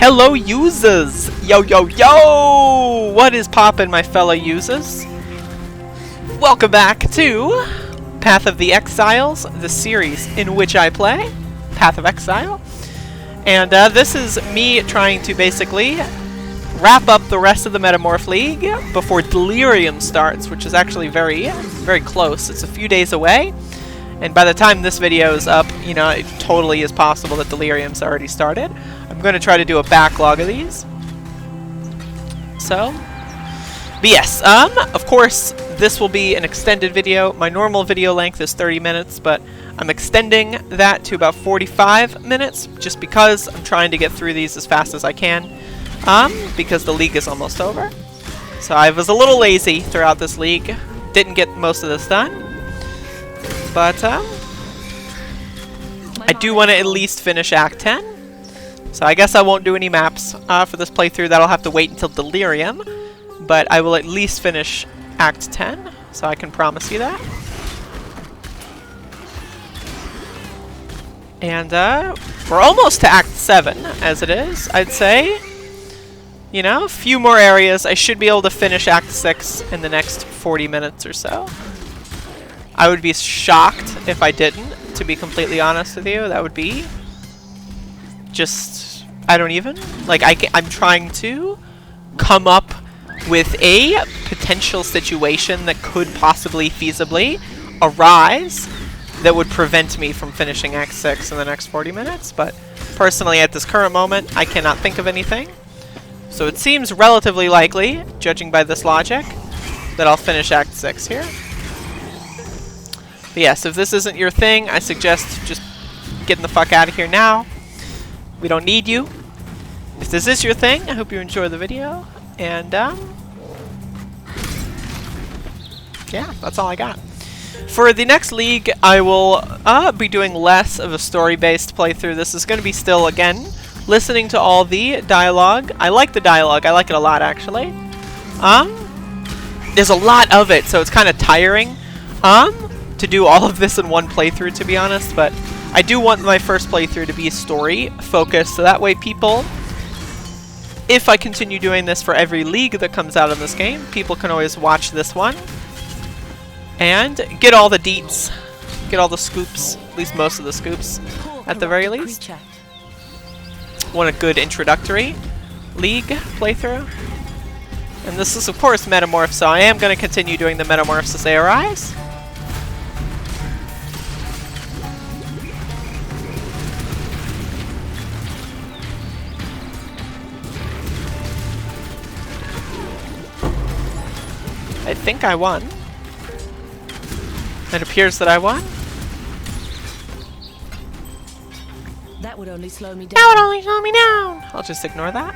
Hello users! Yo yo yo! What is poppin', my fellow users? Welcome back to Path of the Exiles, the series in which I play, Path of Exile. And this is me trying to basically wrap up the rest of the Metamorph League before Delirium starts, which is actually very close. It's a few days away. And by the time this video is up, you know, it totally is possible that Delirium's already started. I'm going to try to do a backlog of these. So, but yes, of course, this will be an extended video. My normal video length is 30 minutes, but I'm extending that to about 45 minutes, just because I'm trying to get through these as fast as I can, because the league is almost over. So I was a little lazy throughout this league. Didn't get most of this done. But, I do want to at least finish Act 10. So I guess I won't do any maps for this playthrough. That'll have to wait until Delirium. But I will at least finish Act 10. So I can promise you that. And, we're almost to Act 7, as it is, I'd say. You know, a few more areas. I should be able to finish Act 6 in the next 40 minutes or so. I would be shocked if I didn't, to be completely honest with you. That would be just, I don't even, like, I'm trying to come up with a potential situation that could possibly feasibly arise that would prevent me from finishing Act 6 in the next 40 minutes. But personally, at this current moment, I cannot think of anything. So it seems relatively likely, judging by this logic, that I'll finish Act 6 here. But yes, if this isn't your thing, I suggest just getting the fuck out of here now. We don't need you. If this is your thing, I hope you enjoy the video. And, yeah, that's all I got. For the next league, I will be doing less of a story-based playthrough. This is going to be still, again, listening to all the dialogue. I like the dialogue. I like it a lot, actually. There's a lot of it, so it's kind of tiring. To do all of this in one playthrough, to be honest, but I do want my first playthrough to be story focused, so that way people, if I continue doing this for every league that comes out in this game, people can always watch this one and get all the deets, get all the scoops, at least most of the scoops at the very least. Want a good introductory league playthrough. And this is of course Metamorph, so I am going to continue doing the Metamorphs as they arise. I think I won. It appears that I won. That would only slow me down. That would only slow me down. I'll just ignore that.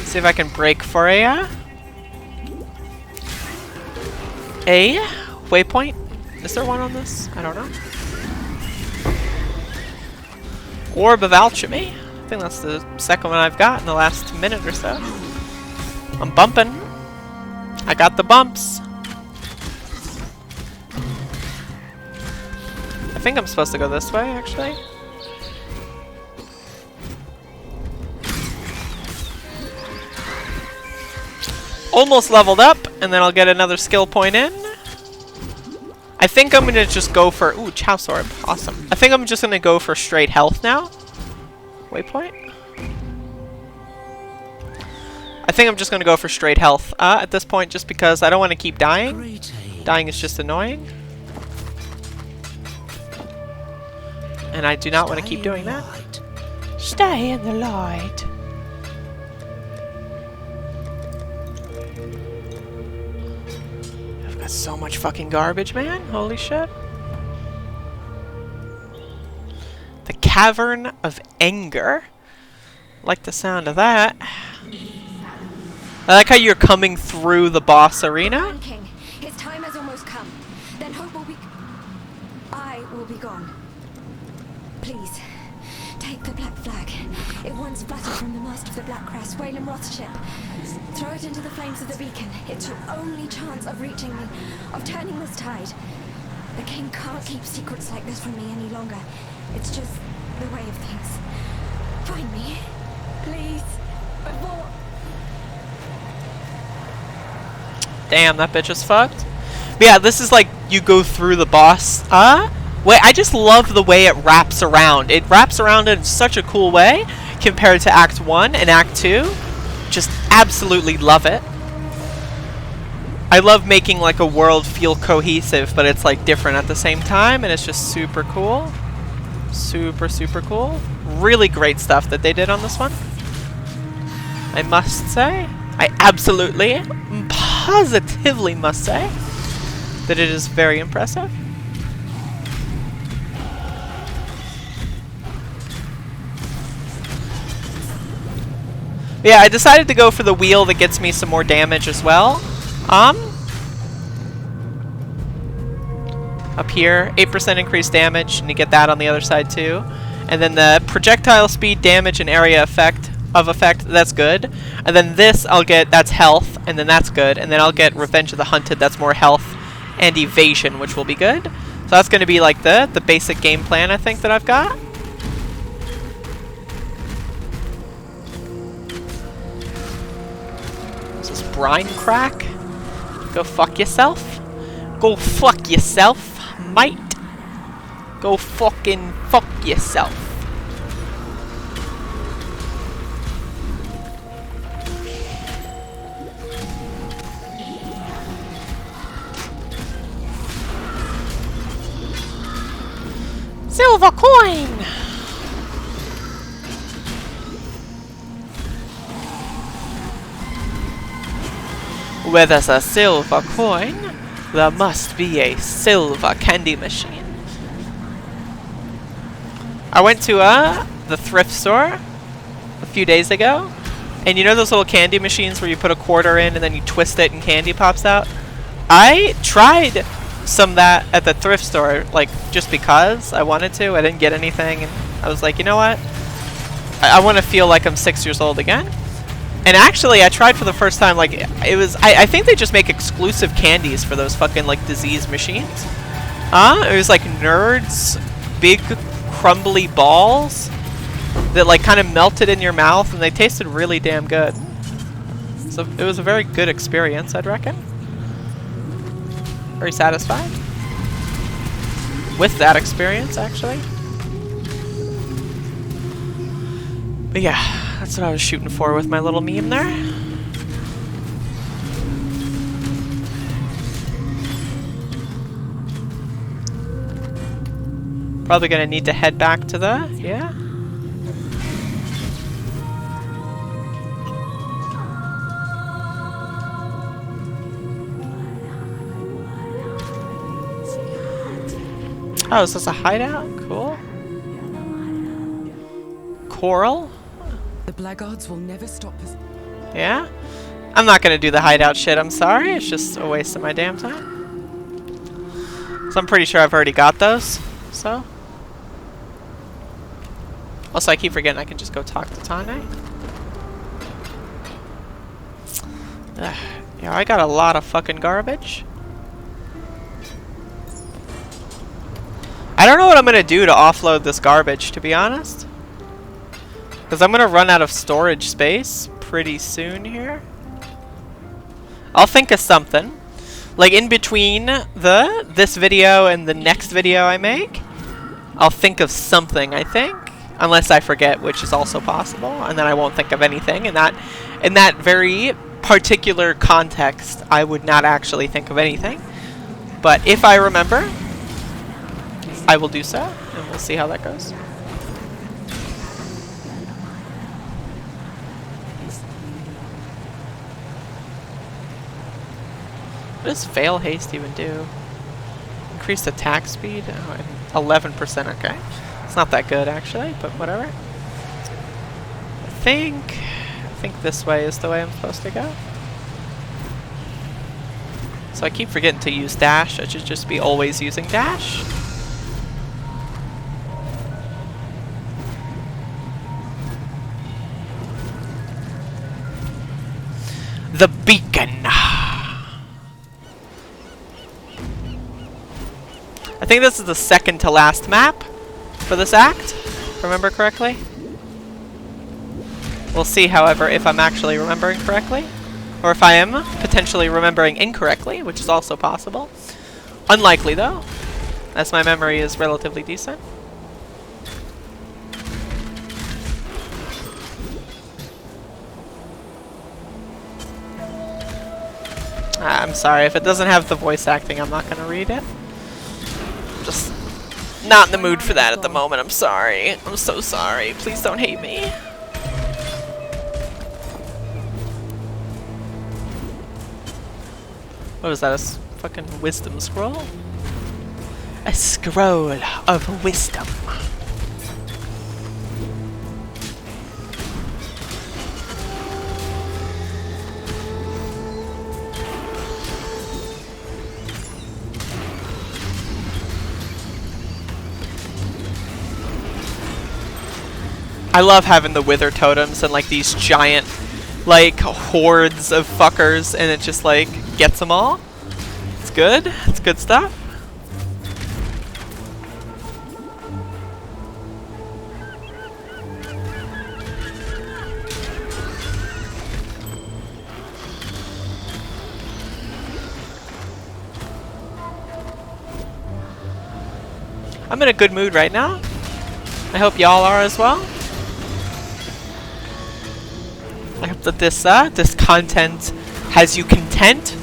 See if I can break for a waypoint. Is there one on this? I don't know. Orb of Alchemy. I think that's the second one I've got in the last minute or so. I'm bumping. I got the bumps. I think I'm supposed to go this way, actually. Almost leveled up, and then I'll get another skill point in. I think I'm going to just go for... Ooh, Chouse Orb. Awesome. I think I'm just going to go for straight health now. Waypoint. I think I'm just going to go for straight health at this point, just because I don't want to keep dying. Dying is just annoying. And I do not want to keep doing that. Stay in the light. I've got so much fucking garbage, man. Holy shit. The Cavern of Anger. Like the sound of that. I like how you're coming through the boss arena. King, his time has almost come. Then hope will be... I will be gone. Please, take the black flag. It once fluttered from the mast of the Black Crest, Wayland Roth's ship. Throw it into the flames of the beacon. It's your only chance of reaching me, of turning this tide. The king can't keep secrets like this from me any longer. It's just the way of things. find me. Please. Before... Damn, that bitch is fucked. But yeah, this is like you go through the boss. Wait, I just love the way it wraps around. It wraps around in such a cool way compared to Act 1 and Act 2. Just absolutely love it. I love making like a world feel cohesive, but it's like different at the same time, and it's just super cool. Super, super cool. Really great stuff that they did on this one. I must say. I absolutely, positively must say that it is very impressive. Yeah, I decided to go for the wheel that gets me some more damage as well. Up here, 8% increased damage, and you get that on the other side too. And then the projectile speed, damage, and area effect, that's good. And then this I'll get, that's health, and then that's good. And then I'll get Revenge of the Hunted, that's more health and evasion, which will be good. So that's going to be like the basic game plan, I think, that I've got. This is brine crack. Go fuck yourself. Go fuck yourself, mate. Go fucking fuck yourself. Silver coin! Where there's a silver coin, there must be a silver candy machine. I went to the thrift store a few days ago, and you know those little candy machines where you put a quarter in and then you twist it and candy pops out? I tried some of that at the thrift store, like, just because I wanted to. I didn't get anything, and I was like, you know what? I want to feel like I'm 6 years old again. And actually, I tried for the first time, like, it was, I think they just make exclusive candies for those fucking, like, disease machines. It was, like, Nerds, big, crumbly balls that, like, kind of melted in your mouth, and they tasted really damn good. So it was a very good experience, I'd reckon. Very satisfied with that experience, actually. But yeah. That's what I was shooting for with my little meme there. Probably gonna need to head back to the, yeah. Oh, is this a hideout? Cool. Coral? The blackguards will never stop us. Yeah? I'm not gonna do the hideout shit, I'm sorry. It's just a waste of my damn time. So I'm pretty sure I've already got those, so. Also, I keep forgetting I can just go talk to Tane. Yeah, I got a lot of fucking garbage. I don't know what I'm gonna do to offload this garbage, to be honest. Because I'm gonna run out of storage space pretty soon here. I'll think of something. Like in between this video and the next video I make, I'll think of something, I think. Unless I forget, which is also possible, and then I won't think of anything. And in that very particular context, I would not actually think of anything. But if I remember, I will do so, and we'll see how that goes. What does fail haste even do? Increased attack speed? Oh, 11%, okay. It's not that good actually, but whatever. I think this way is the way I'm supposed to go. So I keep forgetting to use dash. I should just be always using dash. The beacon. I think this is the second to last map for this act, if I remember correctly. We'll see, however, if I'm actually remembering correctly, or if I am potentially remembering incorrectly, which is also possible. Unlikely, though, as my memory is relatively decent. I'm sorry, if it doesn't have the voice acting, I'm not going to read it. Just not in the mood for that at the moment, I'm sorry. I'm so sorry. Please don't hate me. What was that, a fucking wisdom scroll? A scroll of wisdom. I love having the wither totems and like these giant like hordes of fuckers, and it just like gets them all. It's good. It's good stuff. I'm in a good mood right now. I hope y'all are as well. I hope that this content has you content.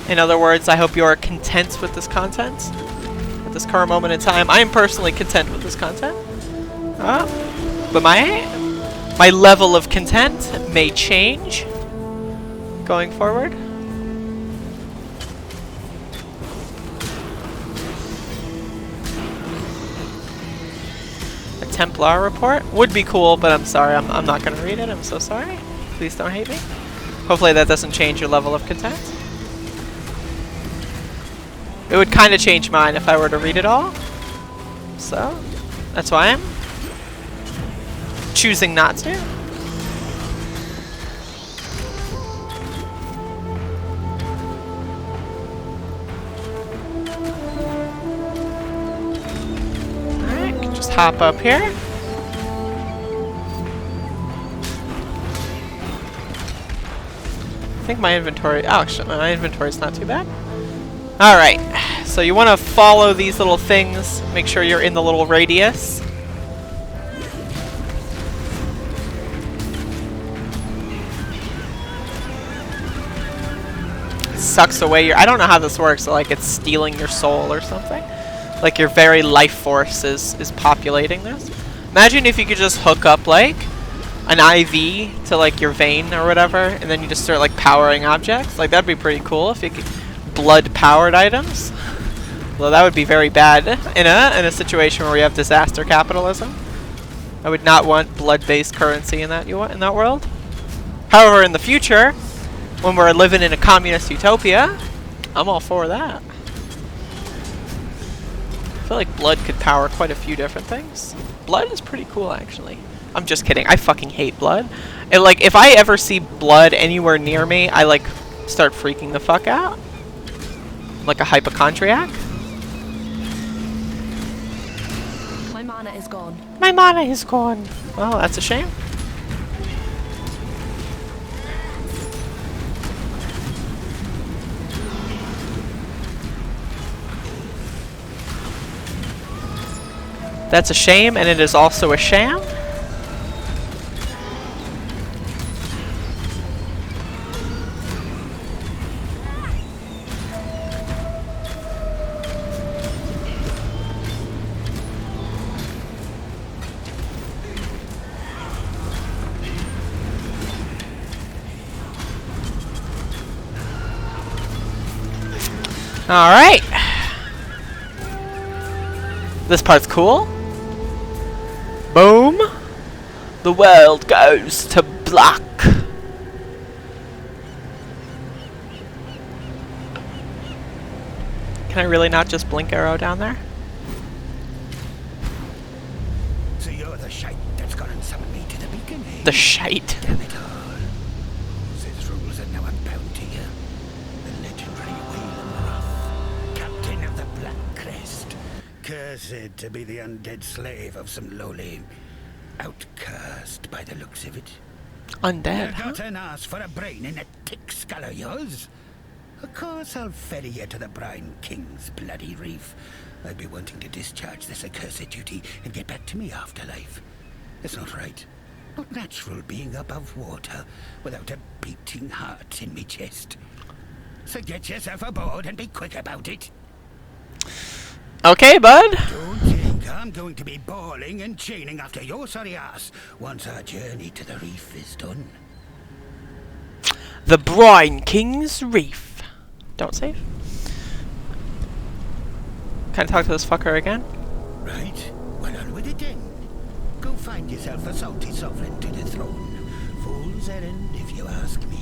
In other words, I hope you are content with this content. At this current moment in time, I am personally content with this content. But my level of content may change going forward. A Templar report would be cool, but I'm sorry, I'm not going to read it. I'm so sorry. Please don't hate me. Hopefully that doesn't change your level of content. It would kind of change mine if I were to read it all. So, that's why I'm choosing not to. Alright, just hop up here. I think my inventory, oh, actually, my inventory's not too bad. Alright, so you want to follow these little things, make sure you're in the little radius. It sucks away your, I don't know how this works, so like it's stealing your soul or something. Like your very life force is populating this. Imagine if you could just hook up like an IV to like your vein or whatever, and then you just start like powering objects. Like that'd be pretty cool if you could blood powered items. Well, that would be very bad in a situation where we have disaster capitalism. I would not want blood-based currency in that world. However, in the future, when we're living in a communist utopia, I'm all for that. I feel like blood could power quite a few different things. Blood is pretty cool, actually. I'm just kidding. I fucking hate blood. And like, if I ever see blood anywhere near me, I like start freaking the fuck out. Like a hypochondriac. My mana is gone. My mana is gone. Oh, that's a shame. That's a shame, and it is also a sham. Alright. This part's cool. Boom. The world goes to black. Can I really not just blink arrow down there? So you're the shite that's gone and summoned me to the beacon, eh? The shite. Damn it all. These rules are now unbound to you. The legendary Wayland Rough, captain of the Black Crest. Cursed to be the undead slave of some lowly outcast by the looks of it. Undead, You huh? got an ass for a brain in a tick skull of yours? Of course I'll ferry you to the Brine King's bloody reef. I'd be wanting to discharge this accursed duty and get back to me afterlife. It's not right. Not natural being above water without a beating heart in me chest. So get yourself aboard and be quick about it. Okay, bud. Don't think I'm going to be bawling and chaining after your sorry ass once our journey to the reef is done. The Brine King's Reef. Don't save. Can I talk to this fucker again? Right, well on with it then. Go find yourself a salty sovereign to the throne. Fool's errand, if you ask me.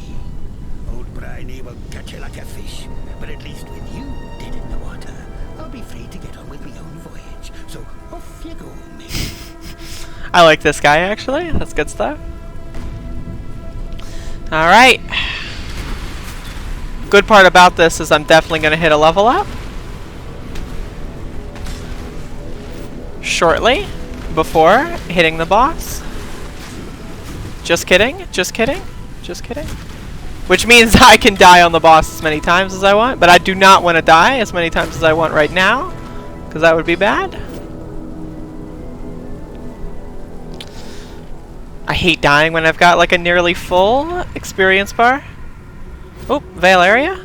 Old Briney will catch you like a fish, but at least with you dead in the water, I'll be free to get on with my own voyage. So off you go, mate. I like this guy, actually. That's good stuff. Alright. Good part about this is I'm definitely going to hit a level up shortly before hitting the boss. Just kidding. Just kidding. Just kidding. Which means I can die on the boss as many times as I want, but I do not want to die as many times as I want right now, because that would be bad. I hate dying when I've got like a nearly full experience bar. Oh, Veil area.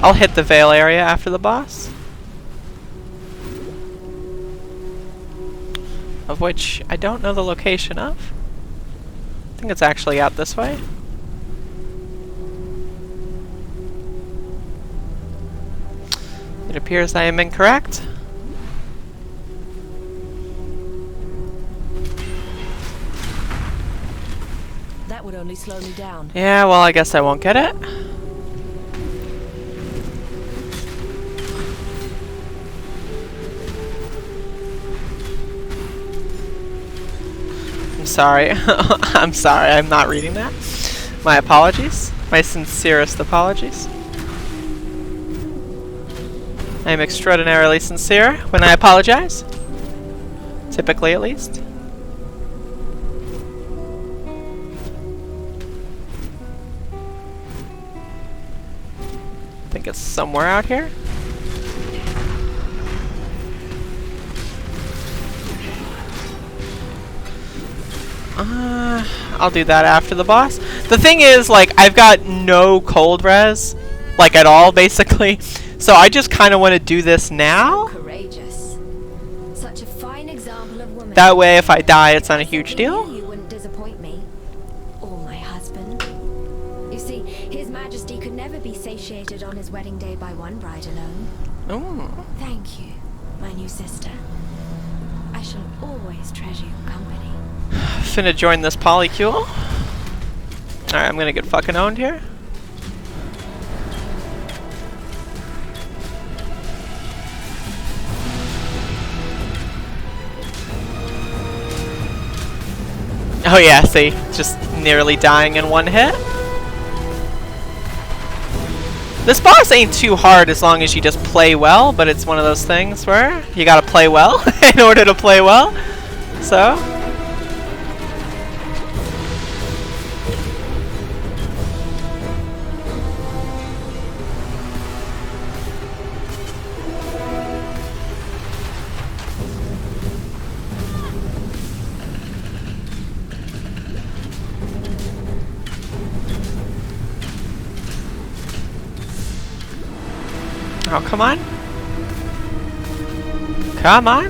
I'll hit the Veil area after the boss. Of which I don't know the location of. I think it's actually out this way. It appears I am incorrect. That would only slow me down. Yeah, well, I guess I won't get it. I'm sorry. I'm sorry, I'm not reading that. My apologies. My sincerest apologies. I am extraordinarily sincere when I apologize. Typically, at least. I think it's somewhere out here. I'll do that after the boss. The thing is, like, I've got no cold res, like, at all, basically. So I just kind of want to do this now. Courageous. Such a fine example of woman. That way, if I die, it's not a huge deal. You wouldn't disappoint me. Or my husband. You see, His Majesty could never be satiated on his wedding day by one bride alone. Ooh. Thank you, my new sister. I shall always treasure your company. Finna join this polycule. Alright, I'm gonna get fucking owned here. Oh yeah, see? Just nearly dying in one hit. This boss ain't too hard as long as you just play well, but it's one of those things where you gotta play well in order to play well. So... Oh, come on. Come on.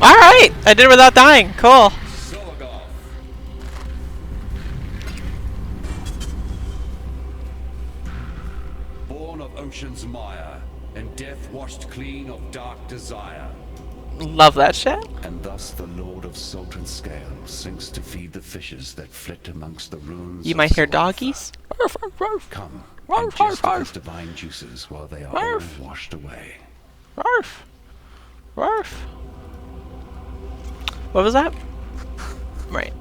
Alright! I did it without dying. Cool. Born of ocean's mire, and death washed clean of dark desire. Love that shit. And thus the Lord of Salt and Scale sinks to feed the fishes that flit amongst the ruins. You might hear Salantha. doggies. Come, ingest of his divine juices while they are all washed away. Arf. Arf. What was that? Right.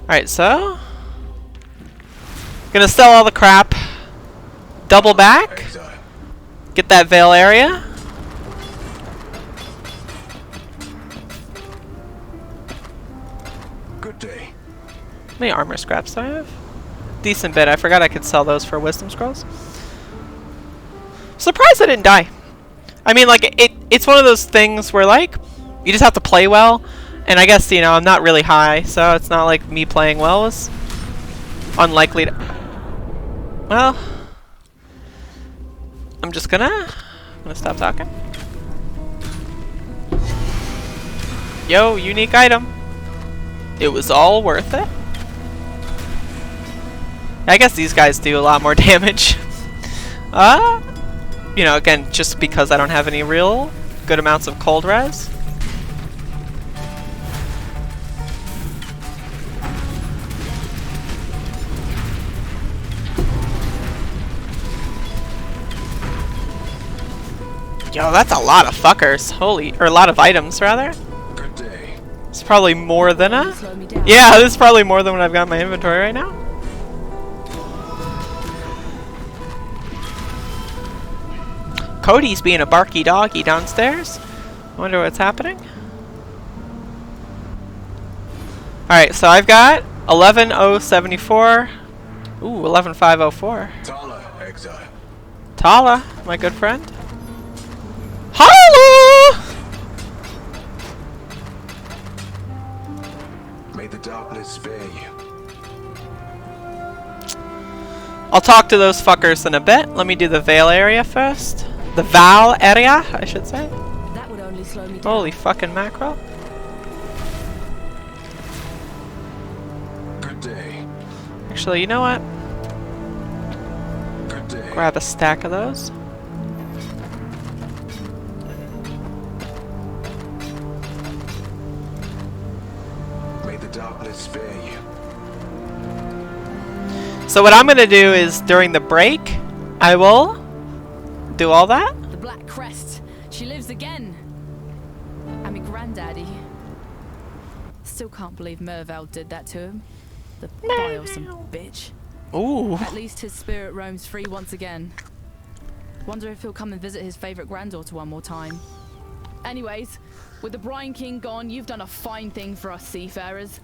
Alright, so gonna sell all the crap. Double back. Get that veil area. Good day. How many armor scraps do I have? Decent bit. I forgot I could sell those for wisdom scrolls. Surprised I didn't die. I mean, like, it's one of those things where, like, you just have to play well. And I guess, you know, I'm not really high, so it's not like me playing well was unlikely to... Well... I'm gonna stop talking. Yo, unique item. It was all worth it. I guess these guys do a lot more damage. You know, again, just because I don't have any real good amounts of cold res. Yo, that's a lot of fuckers. Holy, or a lot of items, rather. Good day. It's probably more than a... Slow me down. Yeah, this is probably more than what I've got in my inventory right now. Cody's being a barky doggy downstairs. I wonder what's happening. Alright, so I've got 11,074. Ooh, 11,504. Tala, exile. Tala, my good friend. Holla! May the darkness spare you. I'll talk to those fuckers in a bit. Let me do the veil area first. The Val area, I should say. That would only slow me down. Holy fucking mackerel. Good day. Actually, you know what? Good day. Grab a stack of those. May the darkness spare you. So what I'm gonna do is, during the break, I will do all that. The Black Crest. She lives again. I'm a granddaddy. Still can't believe Mervale did that to him. The bilesome bitch. Ooh. At least his spirit roams free once again. Wonder if he'll come and visit his favorite granddaughter one more time. Anyways, with the Brine King gone, you've done a fine thing for us seafarers.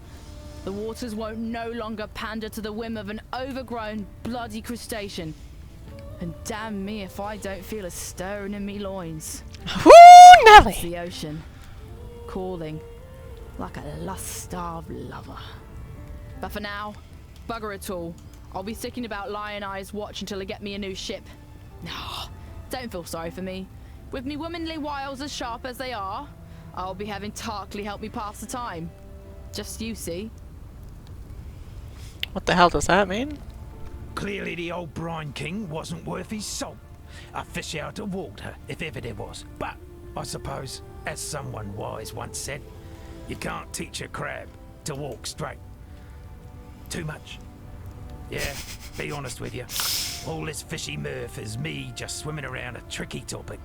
The waters won't no longer pander to the whim of an overgrown, bloody crustacean. And damn me if I don't feel a stirring in me loins. Woo, It's Nelly! the ocean, calling like a lust-starved lover. But for now, bugger it all. I'll be sticking about Lion Eye's watch until I get me a new ship. No, don't feel sorry for me. With me womanly wiles as sharp as they are, I'll be having Tarkley help me pass the time. Just you see. What the hell does that mean? Clearly the old Brine King wasn't worth his salt. A fish out of water, if ever there was. But, I suppose, as someone wise once said, you can't teach a crab to walk straight. Too much. Yeah, be honest with you. All this fishy mirth is me just swimming around a tricky topic.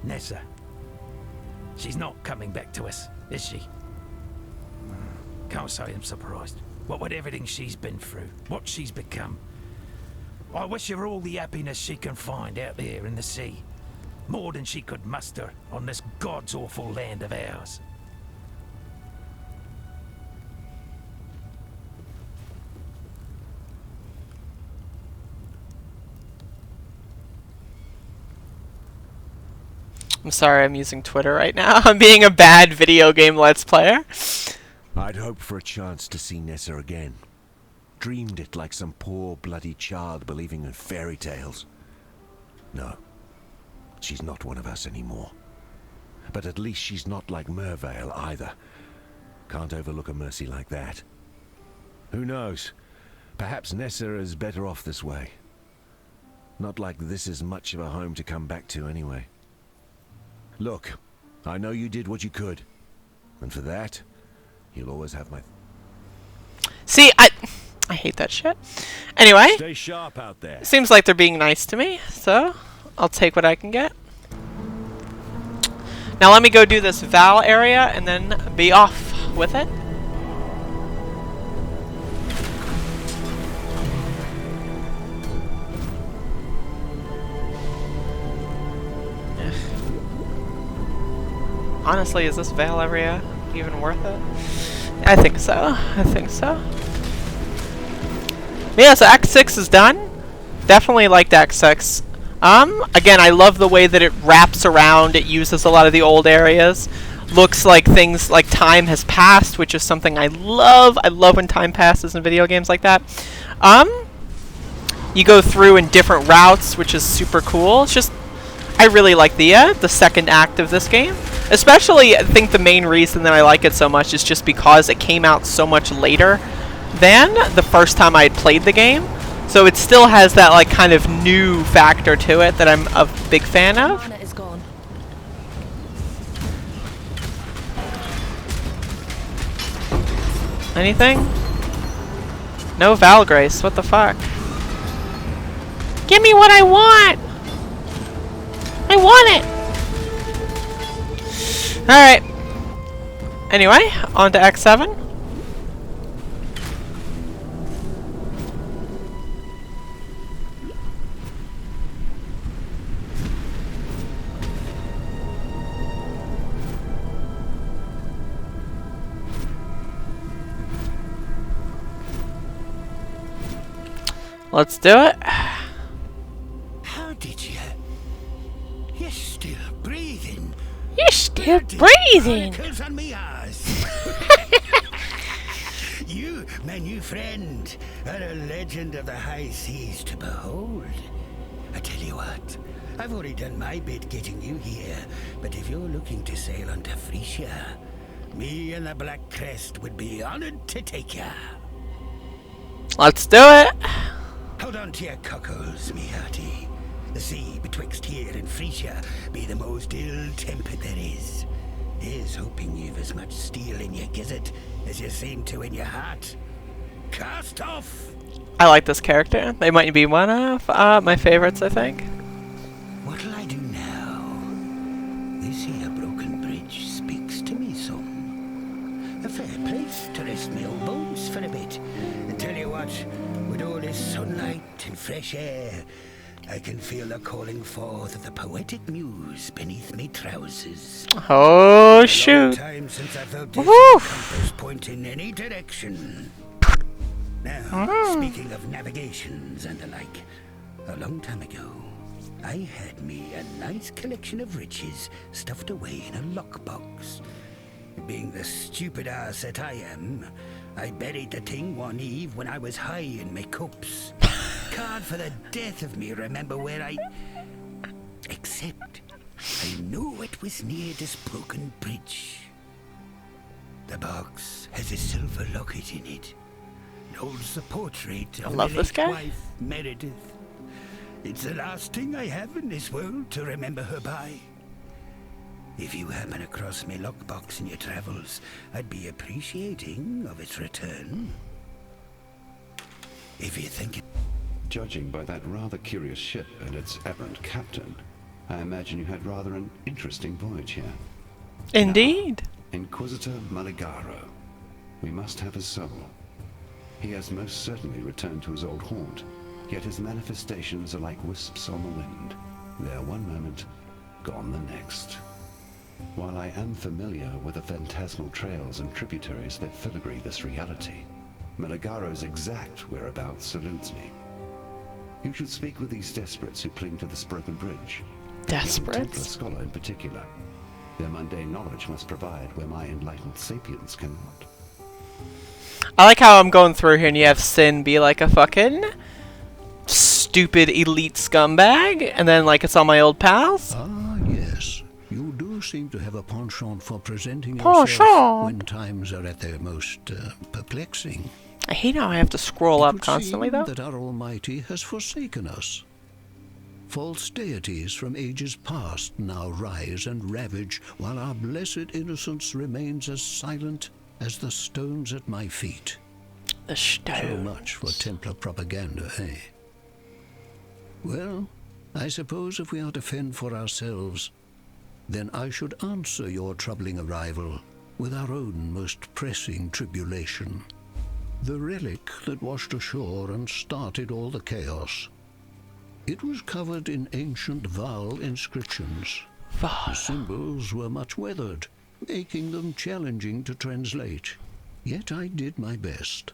Nessa. She's not coming back to us, is she? Can't say I'm surprised. What with everything she's been through, what she's become. I wish her all the happiness she can find out there in the sea. More than she could muster on this God's awful land of ours. I'm sorry, I'm using Twitter right now. I'm being a bad video game Let's Player. I'd hoped for a chance to see Nessa again. Dreamed it like some poor bloody child believing in fairy tales. No, she's not one of us anymore. But at least she's not like Mervale either. Can't overlook a mercy like that. Who knows? Perhaps Nessa is better off this way. Not like this is much of a home to come back to anyway. Look, I know you did what you could. And for that, you'll always have my... See, I hate that shit. Anyway, Stay sharp out there. seems like they're being nice to me, so I'll take what I can get. Now let me go do this Val area and then be off with it. Honestly, is this Veil area even worth it? I think so. I think so. Yeah, so Act 6 is done. Definitely liked Act 6. Again, I love the way that it wraps around. It uses a lot of the old areas. Looks like things like time has passed, which is something I love. I love when time passes in video games like that. You go through in different routes, which is super cool. It's just, I really like the second act of this game. Especially, I think the main reason that I like it so much is just because it came out so much later than the first time I had played the game. So it still has that like kind of new factor to it that I'm a big fan of. Mana is gone. Anything? No Valgrace, what the fuck? Give me what I want! I want it! Alright. Anyway, on to X7. Let's do it. How did you? You're still breathing. You're still breathing. Particles on me arse. You, my new friend, are a legend of the high seas to behold. I tell you what, I've already done my bit getting you here, but if you're looking to sail onto Frisia, me and the Black Crest would be honored to take ya. Let's do it. Hold on to your cockles, me hearty. The sea betwixt here and Frisia be the most ill-tempered there is. Here's hoping you've as much steel in your gizzard as you seem to in your heart. Cast off! I like this character. They might be one of my favorites, I think. What'll I do now? This here broken bridge speaks to me some. A fair place to rest me old bones for a bit. And tell you what, with all this sunlight and fresh air, I can feel the calling forth of the poetic muse beneath me trousers. Oh shoot! Time since I felt this compass point in any direction. Now, speaking of navigations and the like, a long time ago, I had me a nice collection of riches stuffed away in a lockbox. Being the stupid ass that I am, I buried the thing one eve when I was high in my cups. Can't for the death of me remember where except I knew it was near this broken bridge. The box has a silver locket in it. It holds the portrait of my late wife, Meredith. It's the last thing I have in this world to remember her by. If you happen across my lockbox in your travels, I'd be appreciating of its return. If you think it... Judging by that rather curious ship and its aberrant captain, I imagine you had rather an interesting voyage here. Indeed. Now, Inquisitor Maligaro. We must have his soul. He has most certainly returned to his old haunt, yet his manifestations are like wisps on the wind. There one moment, gone the next. While I am familiar with the phantasmal trails and tributaries that filigree this reality, Maligaro's exact whereabouts eludes me. You should speak with these desperates who cling to this broken bridge. Desperates? The Templar scholar in particular. Their mundane knowledge must provide where my enlightened sapiens cannot. I like how I'm going through here and you have Sin be like a fucking stupid elite scumbag, and then like it's all my old pals. Ah, yes. You do seem to have a penchant for presenting yourself when times are at their most perplexing. I hate how I have to scroll up constantly, though. That our Almighty has forsaken us. False deities from ages past now rise and ravage, while our blessed innocence remains as silent as the stones at my feet. The stones. So much for Templar propaganda, eh? Well, I suppose if we are to fend for ourselves, then I should answer your troubling arrival with our own most pressing tribulation. The relic that washed ashore and started all the chaos. It was covered in ancient Val inscriptions. The symbols were much weathered, making them challenging to translate. Yet I did my best.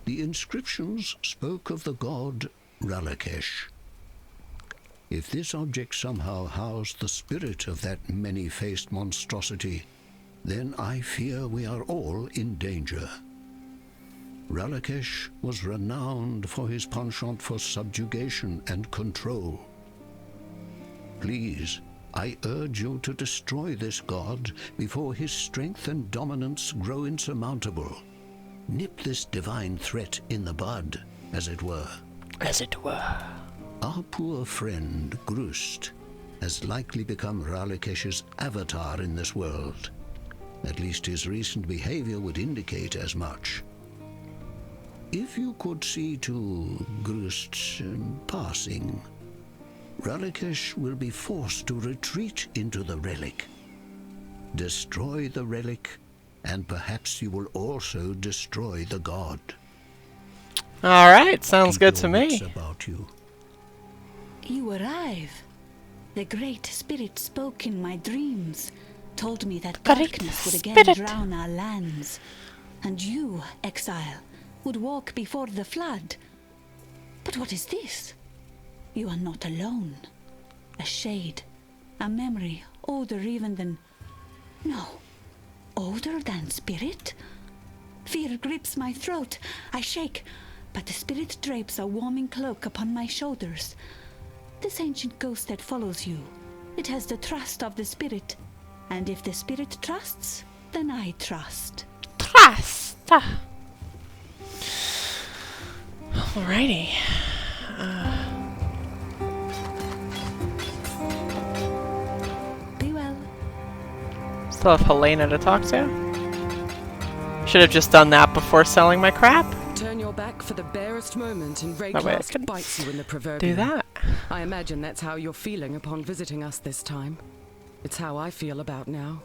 The inscriptions spoke of the god Ralakesh. If this object somehow housed the spirit of that many-faced monstrosity, then I fear we are all in danger. Ralakesh was renowned for his penchant for subjugation and control. Please, I urge you to destroy this god before his strength and dominance grow insurmountable. Nip this divine threat in the bud, as it were. As it were. Our poor friend, Grust, has likely become Ralakesh's avatar in this world. At least his recent behavior would indicate as much. If you could see to Grust's passing, Ralakesh will be forced to retreat into the relic. Destroy the relic, and perhaps you will also destroy the god. Alright, sounds Keep good to your me. wits about you. You arrive. The Great Spirit spoke in my dreams, told me that Great darkness would again Spirit. drown our lands, and you, Exile, would walk before the flood. But what is this? You are not alone. A shade, a memory, older even than... No, older than spirit? Fear grips my throat. I shake, but the spirit drapes a warming cloak upon my shoulders. This ancient ghost that follows you, it has the trust of the spirit. And if the spirit trusts, then I trust. Trust! Alrighty. Be well. Still have Helena to talk to. Should have just done that before selling my crap. Turn your back for the barest moment and That way I Rayclast can bites you in the proverbial. Do that. I imagine that's how you're feeling upon visiting us this time. It's how I feel about now.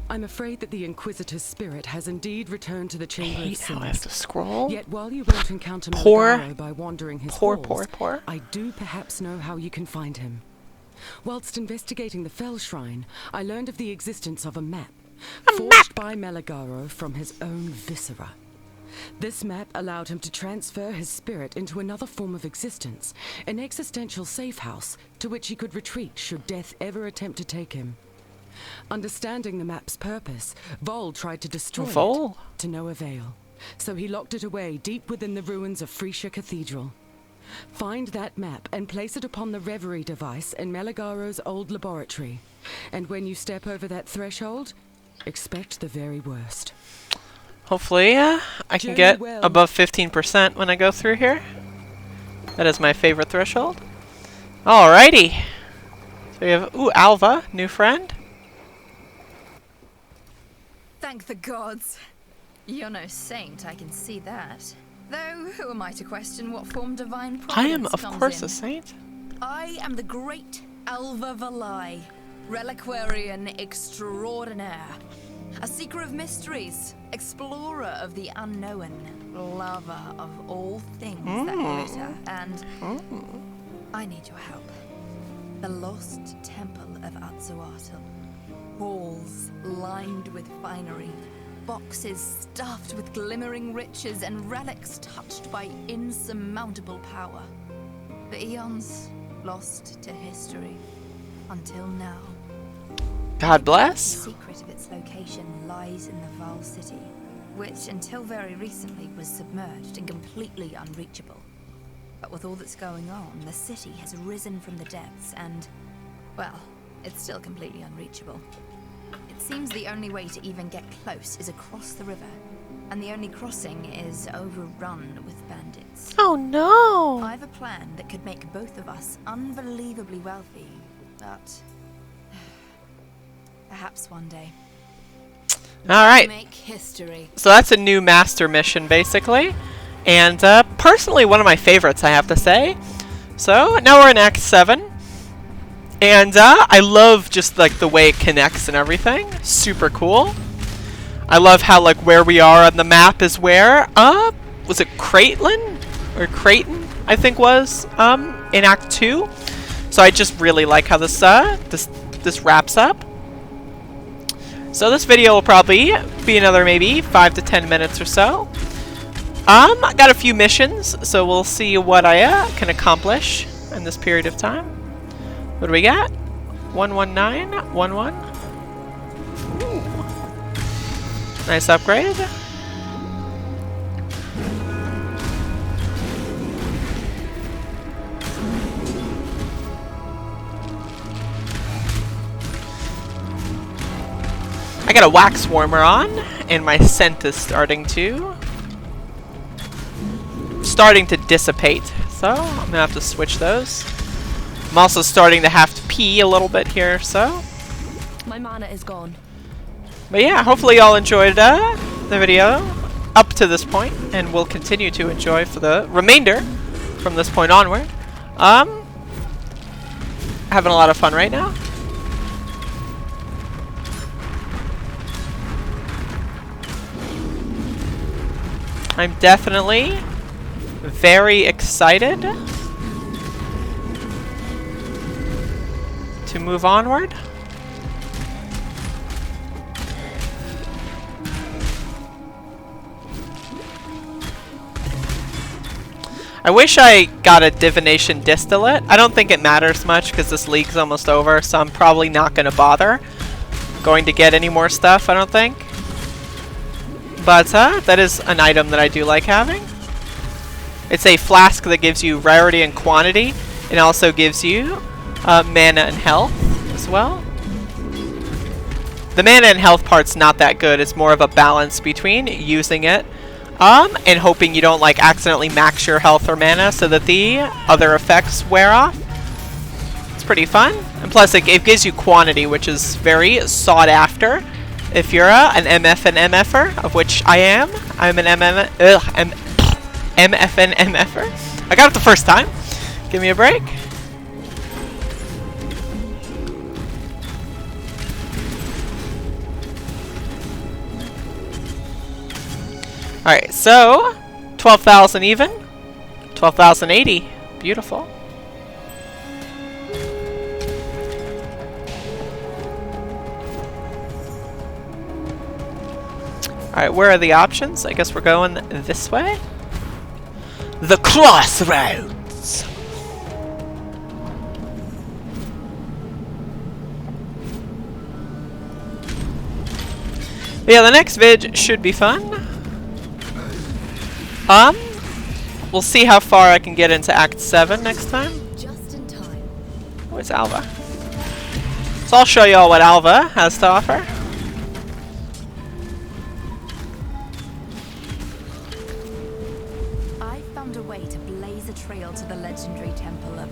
I'm afraid that the Inquisitor's spirit has indeed returned to the I Chamber of hate how I have Sins. to scroll. Yet while you won't encounter Poor- Melgaro by wandering his Poor, halls, poor. I do perhaps know how you can find him. Whilst investigating the Fell Shrine, I learned of the existence of a map, forged by Melgaro from his own viscera. This map allowed him to transfer his spirit into another form of existence, an existential safe house to which he could retreat should death ever attempt to take him. Understanding the map's purpose, Vol tried to destroy Vol? it, to no avail. So he locked it away deep within the ruins of Freesia Cathedral. Find that map and place it upon the Reverie device in Melgaro's old laboratory. And when you step over that threshold, expect the very worst. Hopefully, I can Journey get well. above 15% when I go through here. That is my favorite threshold. Alrighty. So we have, ooh, Alva, new friend. Thank the gods. You're no saint, I can see that. Though, who am I to question what form divine providence I am, of comes course, in? a saint. I am the great Alva Valai, reliquarian extraordinaire. A seeker of mysteries, explorer of the unknown, lover of all things that glitter, and I need your help. The lost temple of Atzoatl. Halls lined with finery, boxes stuffed with glimmering riches, and relics touched by insurmountable power. The eons lost to history, until now. God bless. The secret of its location lies in the Val City, which until very recently was submerged and completely unreachable. But with all that's going on, the city has risen from the depths and, well, it's still completely unreachable. It seems the only way to even get close is across the river, and the only crossing is overrun with bandits. Oh no! I have a plan that could make both of us unbelievably wealthy, but perhaps one day. Alright. Make history. So that's a new master mission, basically. And personally, one of my favorites, I have to say. So now we're in Act 7. And I love just like the way it connects and everything. Super cool. I love how like where we are on the map is where was it Creighton or Creighton I think was in Act 2. So I just really like how this this wraps up. So this video will probably be another maybe 5 to 10 minutes or so. I got a few missions, so we'll see what I can accomplish in this period of time. What do we got? 119, 11. Ooh. Nice upgrade. I got a wax warmer on, and my scent is starting to dissipate. So I'm gonna have to switch those. I'm also starting to have to pee a little bit here, so. My mana is gone. But yeah, hopefully y'all enjoyed the video up to this point, and will continue to enjoy for the remainder from this point onward. Having a lot of fun right now. I'm definitely very excited to move onward. I wish I got a divination distillate. I don't think it matters much because this league's almost over, so I'm probably not going to bother going to get any more stuff, I don't think. But that is an item that I do like having. It's a flask that gives you rarity and quantity. It also gives you mana and health as well. The mana and health part's not that good. It's more of a balance between using it and hoping you don't like accidentally max your health or mana so that the other effects wear off. It's pretty fun. And plus it gives you quantity, which is very sought after. If you're an MF and MFer, of which I am, I'm an MF and MFer. I got it the first time. Give me a break. Alright, so 12,000 even. 12,080. Beautiful. Alright, where are the options? I guess we're going this way. The crossroads! Yeah, the next vid should be fun. We'll see how far I can get into Act 7 next time. Just in time. Where's Alva? So I'll show y'all what Alva has to offer. To the legendary temple of...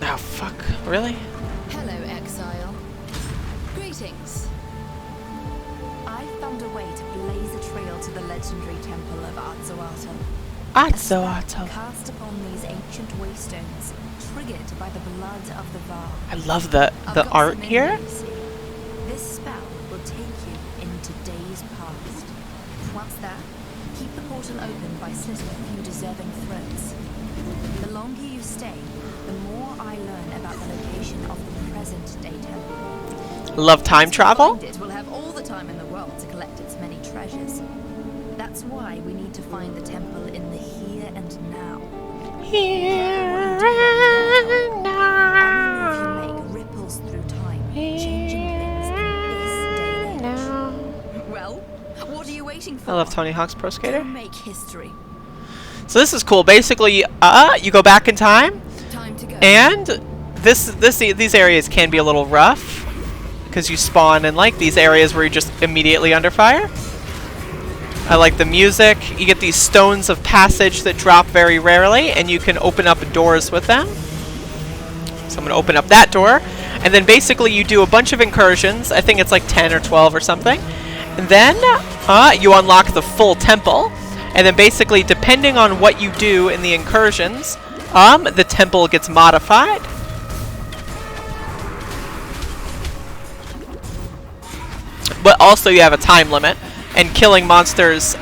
Oh, fuck. Really? Hello, Exile. Greetings. I found a way to blaze a trail to the legendary temple of Atzoatl. Atzoatl. Cast upon these ancient waystones, triggered by the blood of the Var. I love the art here. This spell will take you into days past. Once there, keep the portal open by slitting a few deserving throats. The longer you stay, the more I learn about the location of the present-day temple. Love time travel? It will have all the time in the world to collect its many treasures. That's why we need to find the temple in the here and now. Here and now. You make ripples through time, changing things in this day and age. Well, what are you waiting for? I love Tony Hawk's Pro Skater. Go make history. So this is cool. Basically, you go back in time and these areas can be a little rough because you spawn in like these areas where you're just immediately under fire. I like the music. You get these stones of passage that drop very rarely, and you can open up doors with them. So I'm going to open up that door, and then basically you do a bunch of incursions. I think it's like 10 or 12 or something. And then you unlock the full temple. And then basically, depending on what you do in the incursions, the temple gets modified. But also you have a time limit. And killing monsters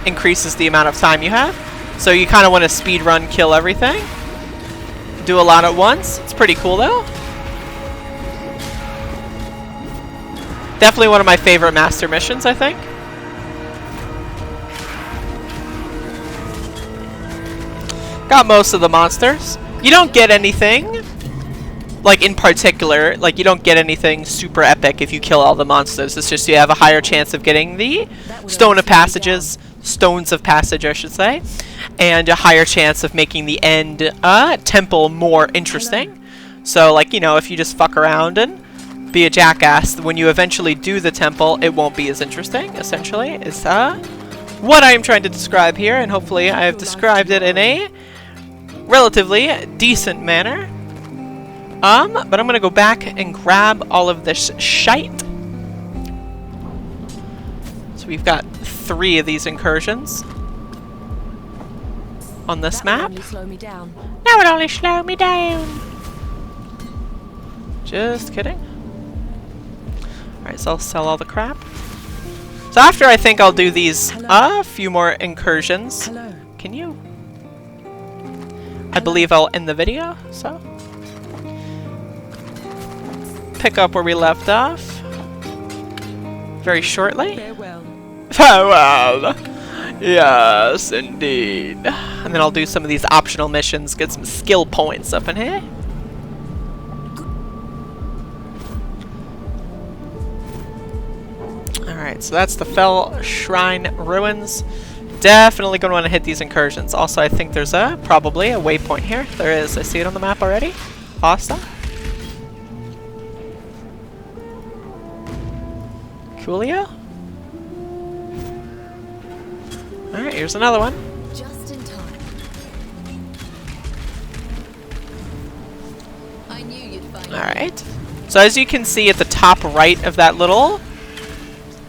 increases the amount of time you have. So you kind of want to speed run, kill everything. Do a lot at once. It's pretty cool though. Definitely one of my favorite master missions, I think. Got most of the monsters. You don't get anything, like in particular, like you don't get anything super epic if you kill all the monsters. It's just you have a higher chance of getting the Stones of Passage, I should say, and a higher chance of making the end temple more interesting. So, like, you know, if you just fuck around and be a jackass, when you eventually do the temple, it won't be as interesting, essentially, is what I am trying to describe here, and hopefully I have described it in a relatively decent manner. But I'm gonna go back and grab all of this shite. So we've got 3 of these incursions on this map. That would only slow me down. That would only slow me down. Just kidding. Alright, so I'll sell all the crap. So after I think I'll do these few more incursions. Hello. Can you? I believe I'll end the video, so pick up where we left off very shortly. Farewell. Farewell! Yes, indeed. And then I'll do some of these optional missions, get some skill points up in here. Alright, so that's the Fell Shrine Ruins. Definitely going to want to hit these incursions. Also, I think there's probably a waypoint here. There is. I see it on the map already. Awesome. Coolio. Alright, here's another one. Just in time. I knew you'd find Alright. So as you can see at the top right of that little...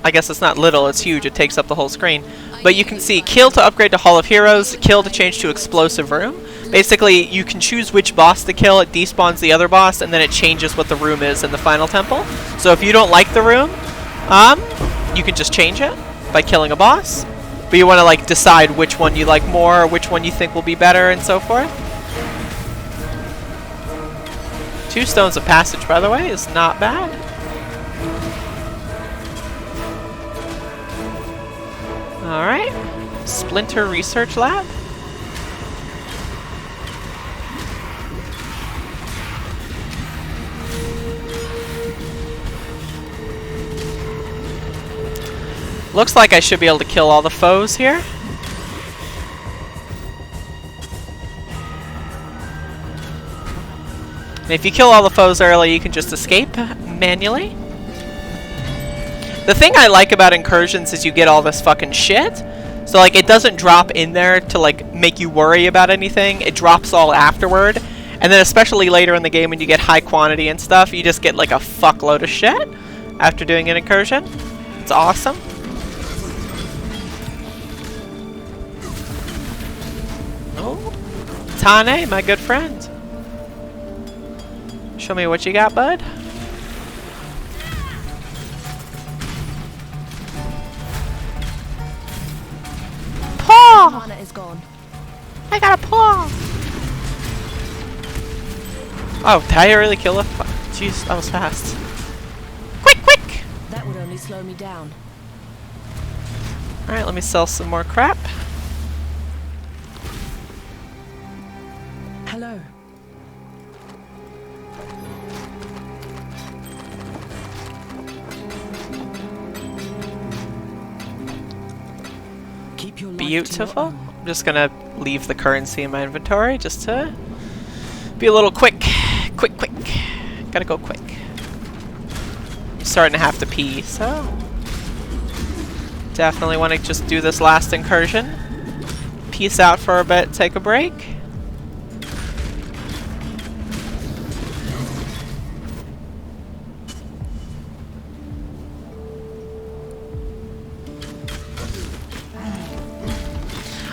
I guess it's not little, it's huge. It takes up the whole screen. But you can see kill to upgrade to Hall of Heroes, kill to change to Explosive Room. Basically, you can choose which boss to kill, it despawns the other boss, and then it changes what the room is in the final temple. So if you don't like the room, you can just change it by killing a boss. But you want to like decide which one you like more, or which one you think will be better, and so forth. 2 Stones of Passage, by the way, is not bad. Alright. Splinter Research Lab. Looks like I should be able to kill all the foes here. And if you kill all the foes early, you can just escape manually. The thing I like about Incursions is you get all this fucking shit. So, like, it doesn't drop in there to, like, make you worry about anything. It drops all afterward. And then especially later in the game when you get high quantity and stuff, you just get, like, a fuckload of shit after doing an Incursion. It's awesome. Oh, Tane, my good friend. Show me what you got, bud. Paw! Mana is gone. I got a paw! Oh, did I really kill it? Jeez, that was fast. Quick, quick! That would only slow me down. Alright, let me sell some more crap. Hello. Keep your life to your Beautiful. own. I'm just gonna leave the currency in my inventory just to be a little quick. Quick. Gotta go quick. I'm starting to have to pee, so definitely want to just do this last incursion. Peace out for a bit, take a break.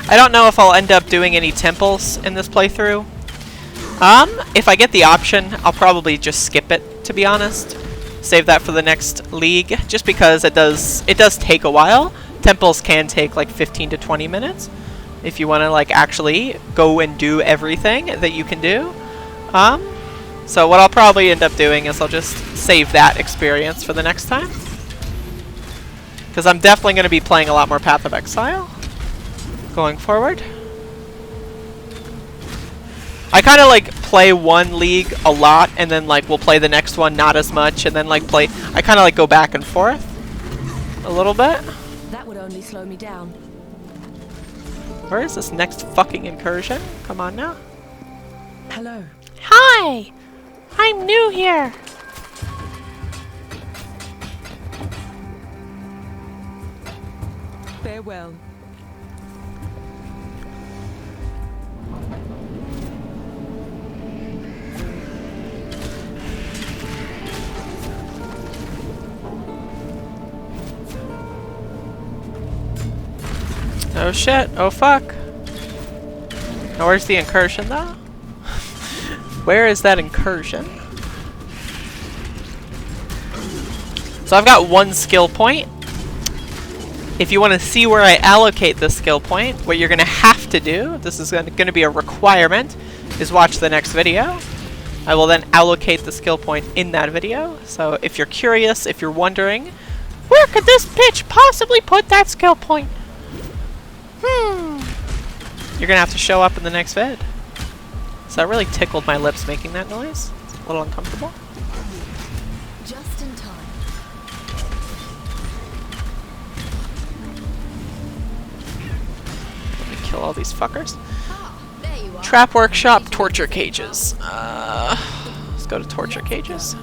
I don't know if I'll end up doing any temples in this playthrough. If I get the option, I'll probably just skip it, to be honest. Save that for the next league, just because it does take a while. Temples can take like 15 to 20 minutes if you want to like actually go and do everything that you can do. So what I'll probably end up doing is I'll just save that experience for the next time. Because I'm definitely going to be playing a lot more Path of Exile going forward. I kind of like play one league a lot, and then like we'll play the next one not as much, and then like play. I kind of like go back and forth a little bit. That would only slow me down. Where is this next fucking incursion? Come on now. Hello. Hi! I'm new here. Farewell. Oh shit, oh fuck. Now where's the incursion though? Where is that incursion? So I've got one skill point. If you want to see where I allocate the skill point, what you're going to have to do, this is going to be a requirement, is watch the next video. I will then allocate the skill point in that video. So if you're curious, if you're wondering, where could this bitch possibly put that skill point? You're going to have to show up in the next vid. So that really tickled my lips making that noise. It's a little uncomfortable. Just in time. Let me kill all these fuckers. There you are. Trap workshop, torture cages. Let's go to torture cages.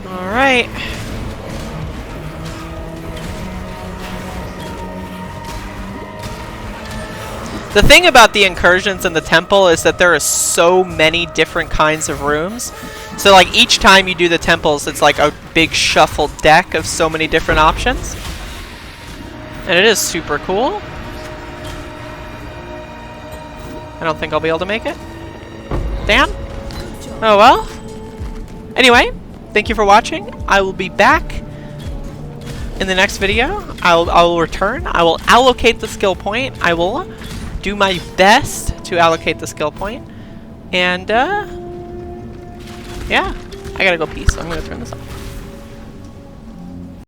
Alright. The thing about the incursions in the temple is that there are so many different kinds of rooms. So like each time you do the temples, it's like a big shuffle deck of so many different options. And it is super cool. I don't think I'll be able to make it. Damn. Oh well. Anyway, thank you for watching. I will be back in the next video. I will return. I will allocate the skill point. I will do my best to allocate the skill point. And, yeah. I gotta go pee, so I'm gonna turn this off.